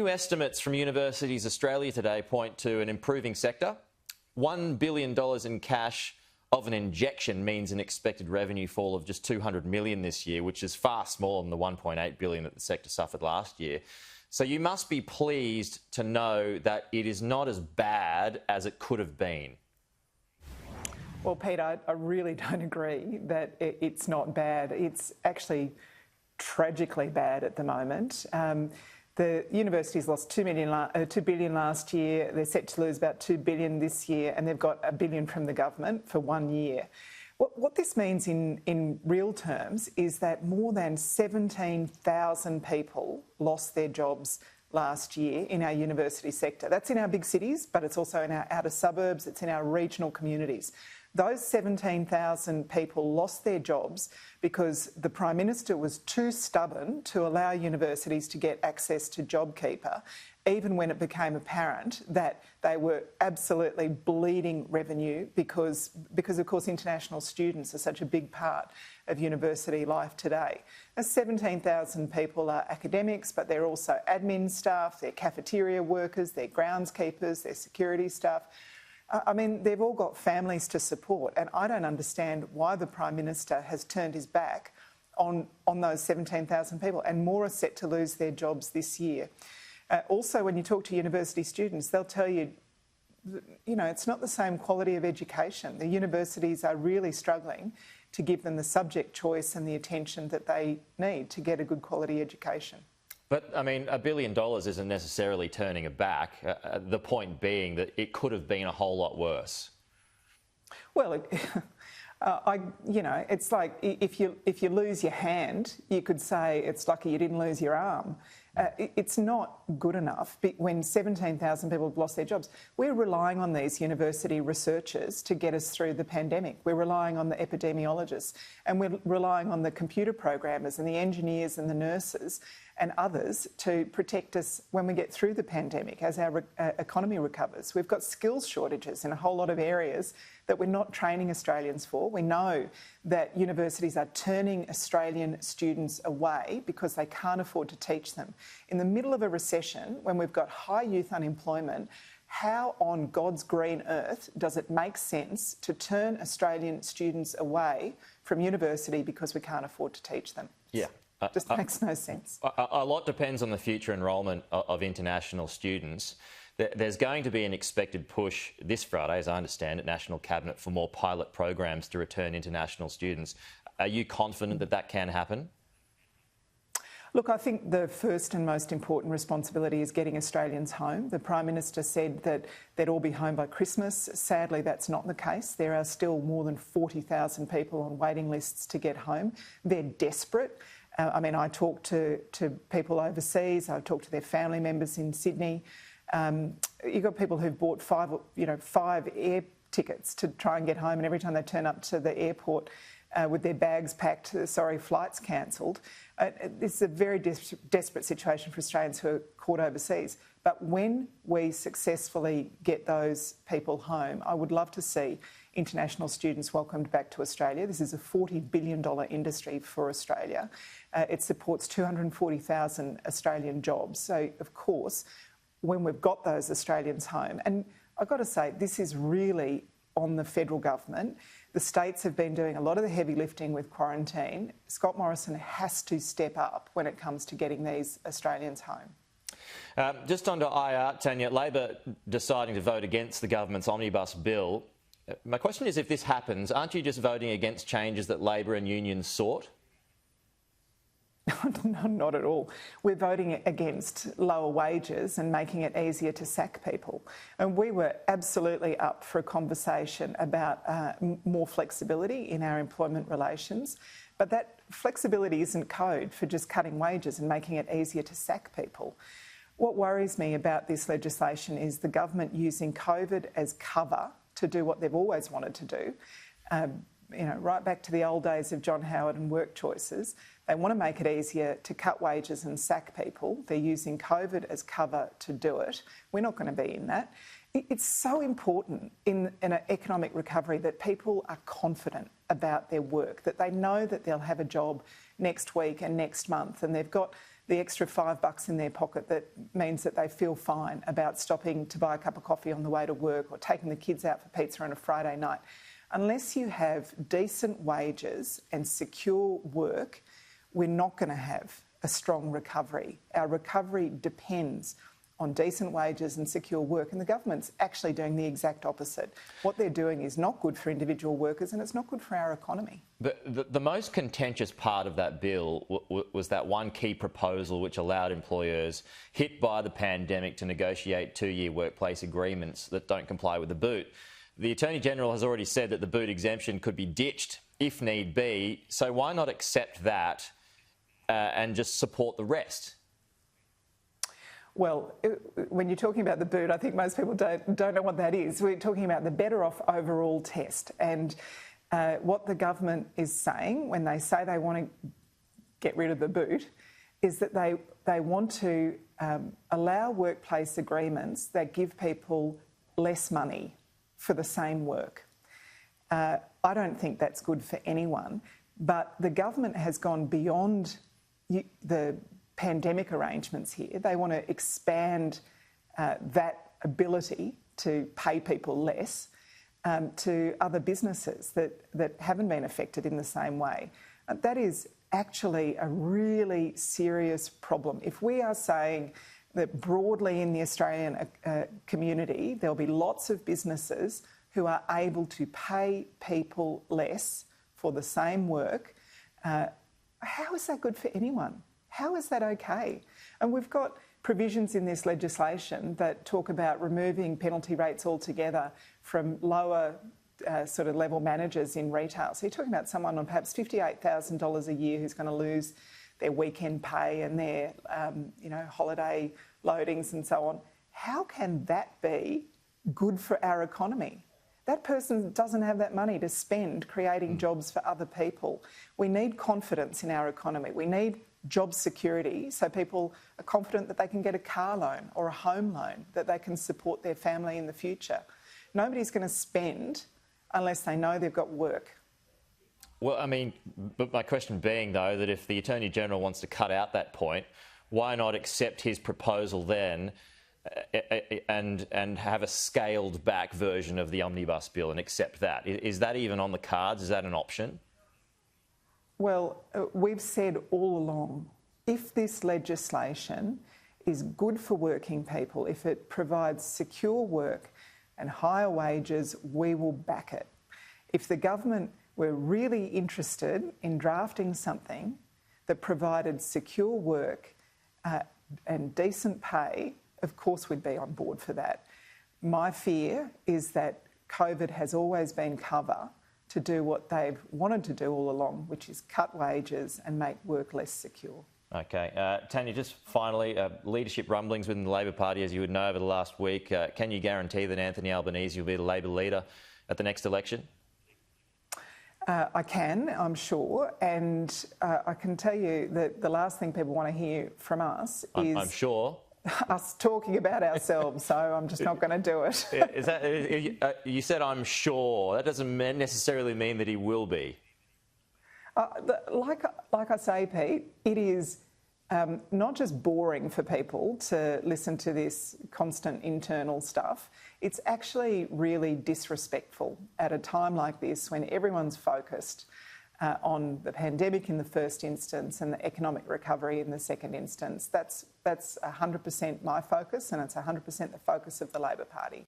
New estimates from Universities Australia today point to an improving sector. $1 billion in cash of an injection means an expected revenue fall of just $200 million this year, which is far smaller than the $1.8 billion that the sector suffered last year. So you must be pleased to know that it is not as bad as it could have been. Well, Pete, I really don't agree that it's not bad. It's actually tragically bad at the moment. The university's lost $2 billion last year. They're set to lose about $2 billion this year, and they've got $1 billion from the government for 1 year. What this means in real terms is that more than 17,000 people lost their jobs last year in our university sector. That's in our big cities, but it's also in our outer suburbs, it's in our regional communities. Those 17,000 people lost their jobs because the Prime Minister was too stubborn to allow universities to get access to JobKeeper, even when it became apparent that they were absolutely bleeding revenue because of course, international students are such a big part of university life today. Now, 17,000 people are academics, but they're also admin staff, they're cafeteria workers, they're groundskeepers, they're security staff. I mean, they've all got families to support, and I don't understand why the Prime Minister has turned his back on those 17,000 people, and more are set to lose their jobs this year. Also, when you talk to university students, they'll tell you, you know, it's not the same quality of education. The universities are really struggling to give them the subject choice and the attention that they need to get a good quality education. But, I mean, $1 billion isn't necessarily turning it back, the point being that it could have been a whole lot worse. Well, you know, it's like if you lose your hand, you could say it's lucky you didn't lose your arm. It's not good enough when 17,000 people have lost their jobs. We're relying on these university researchers to get us through the pandemic. We're relying on the epidemiologists, and we're relying on the computer programmers and the engineers and the nurses and others to protect us when we get through the pandemic as our economy recovers. We've got skills shortages in a whole lot of areas that we're not training Australians for. We know that universities are turning Australian students away because they can't afford to teach them. In the middle of a recession, when we've got high youth unemployment, how on God's green earth does it make sense to turn Australian students away from university because we can't afford to teach them? Yeah. Just makes no sense. A lot depends on the future enrolment of international students. There's going to be an expected push this Friday, as I understand it, National Cabinet, for more pilot programs to return international students. Are you confident that that can happen? Look, I think the first and most important responsibility is getting Australians home. The Prime Minister said that they'd all be home by Christmas. Sadly, that's not the case. There are still more than 40,000 people on waiting lists to get home. They're desperate. I mean, I talk to people overseas. I talk to their family members in Sydney. You've got people who've bought five air tickets to try and get home, and every time they turn up to the airport with their bags packed, flights cancelled. This is a very desperate situation for Australians who are caught overseas. But when we successfully get those people home, I would love to see international students welcomed back to Australia. This is a $40 billion industry for Australia. It supports 240,000 Australian jobs. So, of course, when we've got those Australians home, and I've got to say, this is really on the federal government. The states have been doing a lot of the heavy lifting with quarantine. Scott Morrison has to step up when it comes to getting these Australians home. Just on to IR, Tanya, Labor deciding to vote against the government's omnibus bill. My question is, if this happens, aren't you just voting against changes that Labor and unions sought? No, not at all. We're voting against lower wages and making it easier to sack people. And we were absolutely up for a conversation about more flexibility in our employment relations. But that flexibility isn't code for just cutting wages and making it easier to sack people. What worries me about this legislation is the government using COVID as cover to do what they've always wanted to do. Right back to the old days of John Howard and work choices. They want to make it easier to cut wages and sack people. They're using COVID as cover to do it. We're not going to be in that. It's so important in an economic recovery that people are confident about their work, that they know that they'll have a job next week and next month, and they've got the extra $5 in their pocket that means that they feel fine about stopping to buy a cup of coffee on the way to work or taking the kids out for pizza on a Friday night. Unless you have decent wages and secure work, we're not going to have a strong recovery. Our recovery depends on decent wages and secure work, and the government's actually doing the exact opposite. What they're doing is not good for individual workers and it's not good for our economy. The most contentious part of that bill was that one key proposal which allowed employers hit by the pandemic to negotiate 2-year workplace agreements that don't comply with the boot. The Attorney-General has already said that the boot exemption could be ditched if need be, so why not accept that and just support the rest? Well, when you're talking about the boot, I think most people don't know what that is. We're talking about the Better Off Overall test. And what the government is saying when they say they want to get rid of the boot is that they want to allow workplace agreements that give people less money for the same work. I don't think that's good for anyone, but the government has gone beyond the pandemic arrangements here. They want to expand that ability to pay people less to other businesses that haven't been affected in the same way. That is actually a really serious problem. If we are saying that broadly in the Australian community, there'll be lots of businesses who are able to pay people less for the same work, how is that good for anyone? How is that okay? And we've got provisions in this legislation that talk about removing penalty rates altogether from lower sort of level managers in retail. So you're talking about someone on perhaps $58,000 a year who's going to lose their weekend pay and their holiday loadings and so on. How can that be good for our economy? That person doesn't have that money to spend creating jobs for other people. We need confidence in our economy. We need job security so people are confident that they can get a car loan or a home loan, that they can support their family in the future. Nobody's going to spend unless they know they've got work. Well, I mean, but my question being, though, that if the Attorney-General wants to cut out that point, why not accept his proposal then and have a scaled-back version of the Omnibus Bill and accept that? Is that even on the cards? Is that an option? Well, we've said all along, if this legislation is good for working people, if it provides secure work and higher wages, we will back it. If the government were really interested in drafting something that provided secure work and decent pay, of course we'd be on board for that. My fear is that COVID has always been cover to do what they've wanted to do all along, which is cut wages and make work less secure. Okay. Tanya, just finally, leadership rumblings within the Labor Party, as you would know, over the last week. Can you guarantee that Anthony Albanese will be the Labor leader at the next election? I can, I'm sure, and I can tell you that the last thing people want to hear from us is... I'm sure. Us talking about ourselves, so I'm just not going to do it. Is that, you said I'm sure. That doesn't necessarily mean that he will be. Like I say, Pete, it is not just boring for people to listen to this constant internal stuff. It's actually really disrespectful at a time like this when everyone's focused on the pandemic in the first instance and the economic recovery in the second instance. That's 100% my focus, and it's 100% the focus of the Labor Party.